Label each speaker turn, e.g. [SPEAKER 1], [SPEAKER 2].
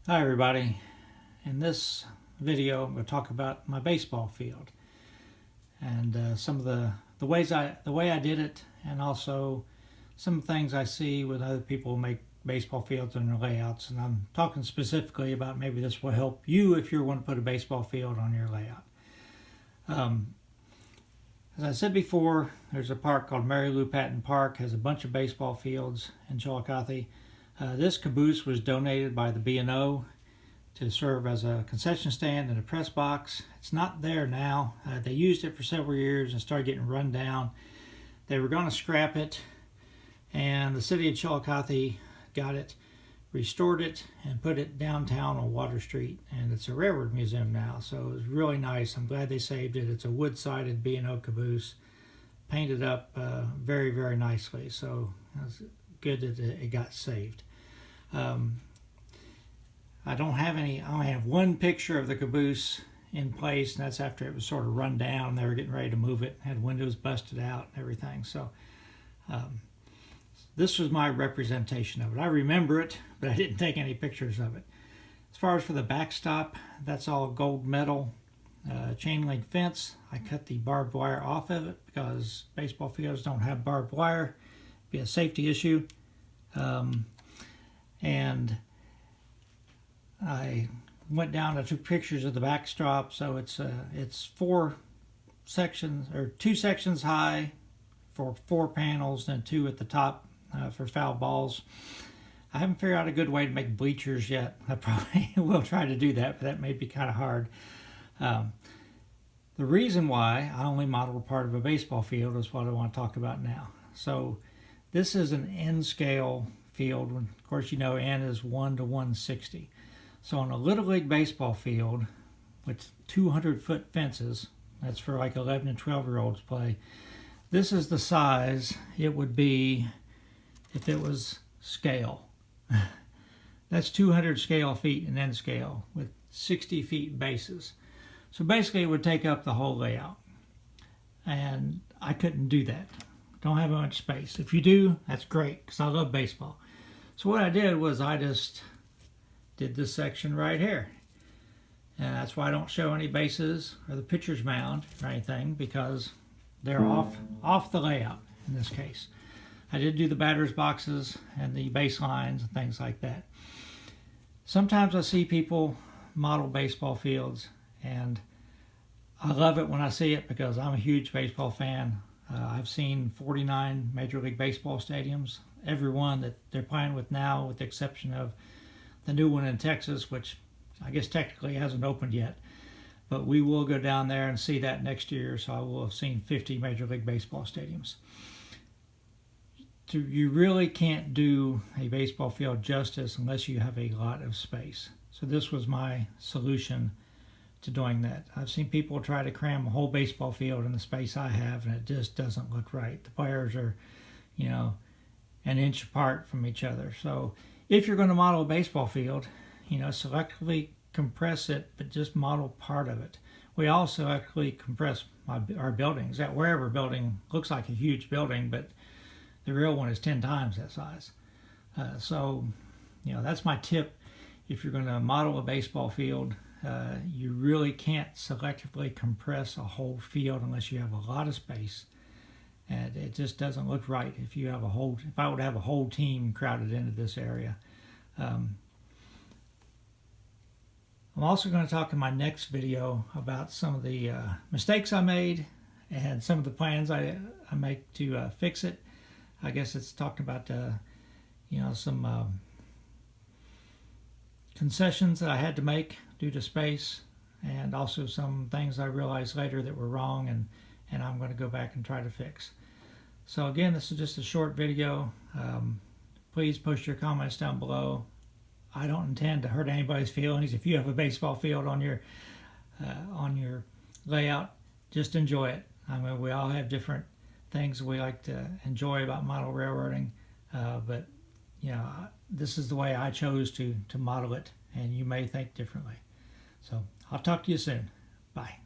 [SPEAKER 1] Hi everybody. In this video I'm going to talk about my baseball field and some of the way I did it, and also some things I see when other people make baseball fields and their layouts. And I'm talking specifically about maybe this will help you if you want to put a baseball field on your layout. As I said before, there's a park called Mary Lou Patton Park, has a bunch of baseball fields in Chillicothe. This caboose was donated by the B&O to serve as a concession stand and a press box. It's not there now. They used it for several years and started getting run down. They were going to scrap it, and the city of Chillicothe got it, restored it, and put it downtown on Water Street, and it's a railroad museum now. So it was really nice. I'm glad they saved it. It's a wood-sided B&O caboose, painted up very, very nicely. So it's good that it got saved. I only have one picture of the caboose in place, and that's after it was sort of run down. They were getting ready to move it, had windows busted out and everything. So this was my representation of it. I remember it, but I didn't take any pictures of it. As far as for the backstop, that's all gold metal chain link fence. I cut the barbed wire off of it because baseball fields don't have barbed wire. It'd be a safety issue. And I went down and took pictures of the backstop. So it's four sections, or two sections high for four panels, and two at the top for foul balls. I haven't figured out a good way to make bleachers yet. I probably will try to do that, but that may be kind of hard. The reason why I only modeled part of a baseball field is what I want to talk about now. So this is an N scale field. Of course, you know N is 1 to 160. So on a Little League baseball field with 200-foot fences, that's for like 11 and 12-year-olds play, this is the size it would be if it was scale. That's 200 scale feet in N scale with 60 feet bases. So basically it would take up the whole layout. And I couldn't do that. Don't have much space. If you do, that's great, because I love baseball. So what I did was I just did this section right here. And that's why I don't show any bases or the pitcher's mound or anything, because they're off the layout in this case. I did do the batter's boxes and the baselines and things like that. Sometimes I see people model baseball fields, and I love it when I see it because I'm a huge baseball fan. I've seen 49 Major League Baseball stadiums, every one that they're playing with now, with the exception of the new one in Texas, which I guess technically hasn't opened yet. But we will go down there and see that next year, so I will have seen 50 Major League Baseball stadiums. You really can't do a baseball field justice unless you have a lot of space. So this was my solution to doing that. I've seen people try to cram a whole baseball field in the space I have, and it just doesn't look right. The players are, an inch apart from each other. So if you're going to model a baseball field, selectively compress it, but just model part of it. We also selectively compress our buildings. That wherever building looks like a huge building, but the real one is 10 times that size. So that's my tip. If you're going to model a baseball field, you really can't selectively compress a whole field unless you have a lot of space. And it just doesn't look right if I would have a whole team crowded into this area. I'm also going to talk in my next video about some of the mistakes I made and some of the plans I make to fix it. I guess it's talked about some concessions that I had to make due to space, and also some things I realized later that were wrong, and I'm going to go back and try to fix. So again, this is just a short video. Please post your comments down below. I don't intend to hurt anybody's feelings. If you have a baseball field on your layout, just enjoy it. I mean, we all have different things we like to enjoy about model railroading, but this is the way I chose to model it, and you may think differently. So I'll talk to you soon. Bye.